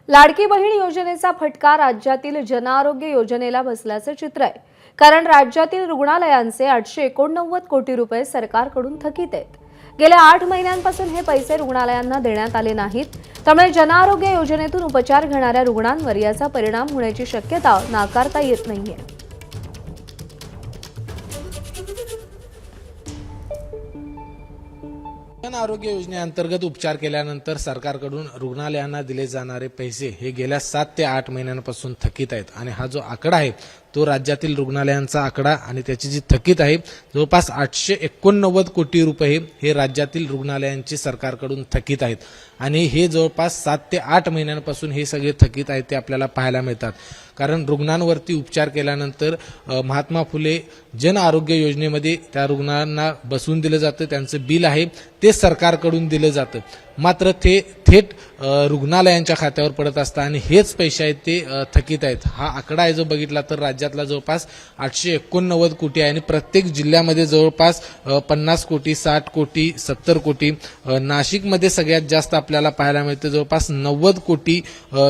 लाडकी बहीण योजनेचा फटका राज्यातील जनआरोग्य योजनेला बसल्याचे चित्र आहे। कारण राज्यातील रुग्णालयांचे 889 कोटी रुपये सरकारकडून थकीत आहेत। गेल्या 8 महिन्यांपासून हे पैसे रुग्णालयांना देण्यात आले नाहीत। त्यामुळे जनआरोग्य योजनेतून उपचार घेणाऱ्या रुग्णांवर याचा परिणाम होण्याची शक्यता नाकारता येत नाहीये। जन आरोग्य योजनेअंतर्गत उपचार केल्यानंतर सरकारकडून रुग्णालयांना दिले जाणारे पैसे हे गेल्या 7 ते 8 महिन्यांपासून थकीत आहेत आणि हा जो आकडा आहे तो राज्यातील रुग्णालयांचा आकडा आणि त्याची जी थकीत आहे जवळपास 889 कोटी रुपये हे राज्यातील रुग्णालयांचे सरकारकडून थकीत आहेत आणि हे जवळपास 7 ते 8 महिन्यांपासून हे सगळे थकीत आहेत ते आपल्याला पाहायला मिळतात। कारण रुग्णांवरती उपचार केल्यानंतर महात्मा फुले जन आरोग्य योजनेमध्ये त्या रुग्णांना बसवून दिलं जातं, त्यांचं बिल आहे ते सरकारकडून दिलं जातं, मात्र ते थेट रुग्णालयांच्या खात्यावर पडत असतं आणि हेच पैसे आहेत ते थकीत आहेत। हा आकडा आहे जो बघितला तर राज्यातला जवळपास 889 कोटी आहे आणि प्रत्येक जिल्ह्यामध्ये जवळपास 50 कोटी 60 कोटी 70 कोटी नाशिकमध्ये सगळ्यात जास्त आपल्याला पाहायला मिळते, जवळपास 90 कोटी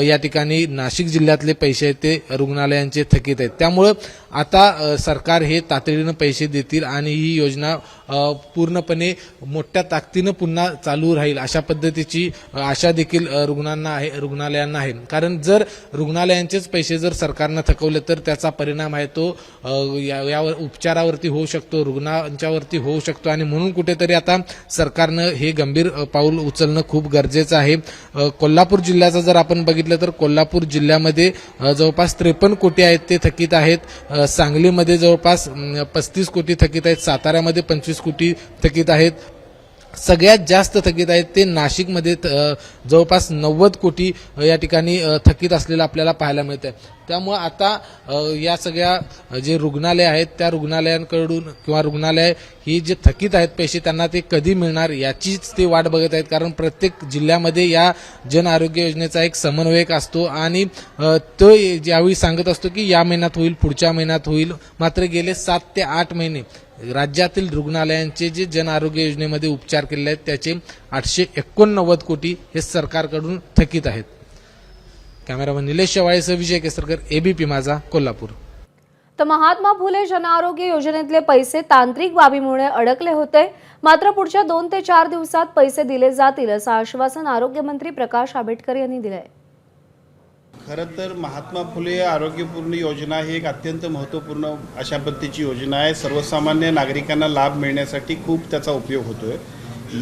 या ठिकाणी नाशिक जिल्ह्यातले पैसे आहेत ते रुग्णालयांचे थकीत आहेत। त्यामुळे आता सरकार हे तातडीनं पैसे देतील आणि ही योजना पूर्णपणे मोठ्या ताकदीनं पुन्हा चालू राहील अशा पद्धतीची आशा देखील रुग्णालयांना आहे। कारण जर रुग्णालयांचेच पैसे जर सरकारनं थकवले तर त्याचा परिणाम आहे तो यावर उपचारावरती होऊ शकतो, रुग्णांच्यावरती होऊ शकतो आणि म्हणून कुठेतरी आता सरकारनं हे गंभीर पाऊल उचलणं खूप गरजेचं आहे। कोल्हापूर जिल्ह्याचं जर आपण बघितलं तर कोल्हापूर जिल्ह्यामध्ये जवळपास 53 कोटी आहेत ते थकीत आहेत, सांगलीमध्ये जवळपास 35 कोटी थकीत आहेत, साताऱ्यामध्ये 25 कोटी थकीत आहेत, सगळ्यात जास्त थकीत आहेत ते नाशिकमध्ये जवळपास 90 कोटी या ठिकाणी थकीत असलेलं आपल्याला पाहायला मिळतं। त्यामुळे आता या सगळ्या जे रुग्णालय आहेत त्या रुग्णालयांकडून किंवा रुग्णालय ही जे थकीत आहेत पैसे त्यांना ते कधी मिळणार याचीच ते वाट बघत आहेत। कारण प्रत्येक जिल्ह्यामध्ये या जन आरोग्य योजनेचा एक समन्वयक असतो आणि तो ज्यावेळी सांगत असतो की या महिन्यात होईल, पुढच्या महिन्यात होईल, मात्र गेले 7 ते 8 महिने राज्यातील रुग्णालयांचे जे जन आरोग्य योजनेमध्ये उपचार केले आहेत त्याचे 889 कोटी हे सरकारकडून थकीत आहेत। कॅमेरामन निलेश शेवाळेसह विजय केसरकर, एबीपी माझा, कोल्हापूर। तर महात्मा फुले जन आरोग्य योजनेतले पैसे तांत्रिक बाबीमुळे अडकले होते, मात्र पुढच्या 2 ते 4 दिवसात पैसे दिले जातील असं आश्वासन आरोग्यमंत्री प्रकाश आंबेडकर यांनी दिलंय। खरं तर महात्मा फुले आरोग्यपूर्ण योजना ही एक अत्यंत महत्त्वपूर्ण अशा पद्धतीची योजना आहे। सर्वसामान्य नागरिकांना लाभ मिळण्यासाठी खूप त्याचा उपयोग होतोय।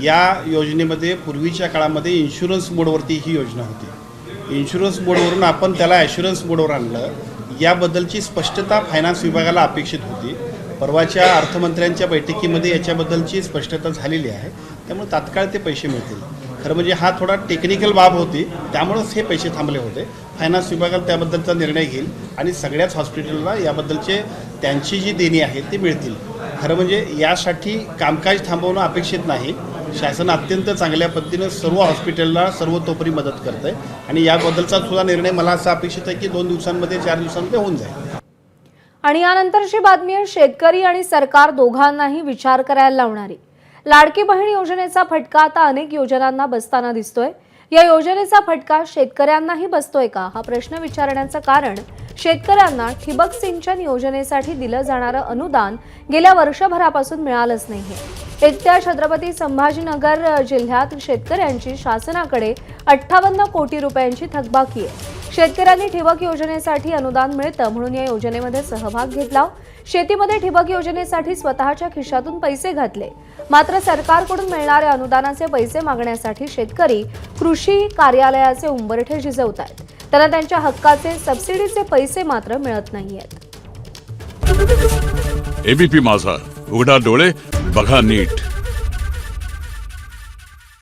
या योजनेमध्ये पूर्वीच्या काळामध्ये इन्शुरन्स मोडवरती ही योजना होती। इन्शुरन्स मोडवरून आपण त्याला ॲश्युरन्स मोडवर आणलं, याबद्दलची स्पष्टता फायनान्स विभागाला अपेक्षित होती। परवाच्या अर्थमंत्र्यांच्या बैठकीमध्ये याच्याबद्दलची स्पष्टता झालेली आहे, त्यामुळे तात्काळ ते पैसे मिळतील। खरं म्हणजे हा थोडा टेक्निकल बाब होती, त्यामुळेच हे पैसे थांबले होते। फायनान्स विभागाला त्याबद्दलचा निर्णय घेईल आणि सगळ्याच हॉस्पिटलला याबद्दलचे त्यांची जी देणी आहे ती मिळतील। खरं म्हणजे यासाठी कामकाज थांबवणं अपेक्षित नाही। शासन अत्यंत चांगल्या पद्धतीनं सर्व हॉस्पिटलला सर्वतोपरी मदत करत आहे आणि याबद्दलचा सुद्धा निर्णय मला असा अपेक्षित आहे की 2 दिवसांमध्ये 4 दिवसांमध्ये होऊन जाईल। आणि यानंतरची बातमी आहे शेतकरी आणि सरकार दोघांनाही विचार करायला लावणारी। लाडकी बहीण योजनेचा फटका आता अनेक योजनांना बसताना दिसतोय। या योजनेचा फटका शेतकऱ्यांनाही बसतोय का, हा प्रश्न विचारण्याचं कारण शेतकऱ्यांना ठिबक सिंचन योजनेसाठी दिलं जाणारं अनुदान गेल्या वर्षभरापासून मिळालंच नाहीये। एकट्या छत्रपती संभाजीनगर जिल्ह्यात शेतकऱ्यांची शासनाकडे 58 कोटी रुपयांची थकबाकी आहे। शेतकऱ्यांनी ठिबक योजनेसाठी अनुदान मिळतं म्हणून या योजनेमध्ये सहभाग घेतला, शेतीमध्ये ठिबक योजनेसाठी स्वतःच्या खिशातून पैसे घातले, मात्र सरकारकडून मिळणाऱ्या अनुदानाचे पैसे मागण्यासाठी शेतकरी कृषी कार्यालयाचे उंबरठे झिजवतायत। त्यांना त्यांच्या हक्काचे सबसिडीचे पैसे मात्र मिळत नाहीयेत। एबीपी माझा, उघडा डोळे बघा नीट।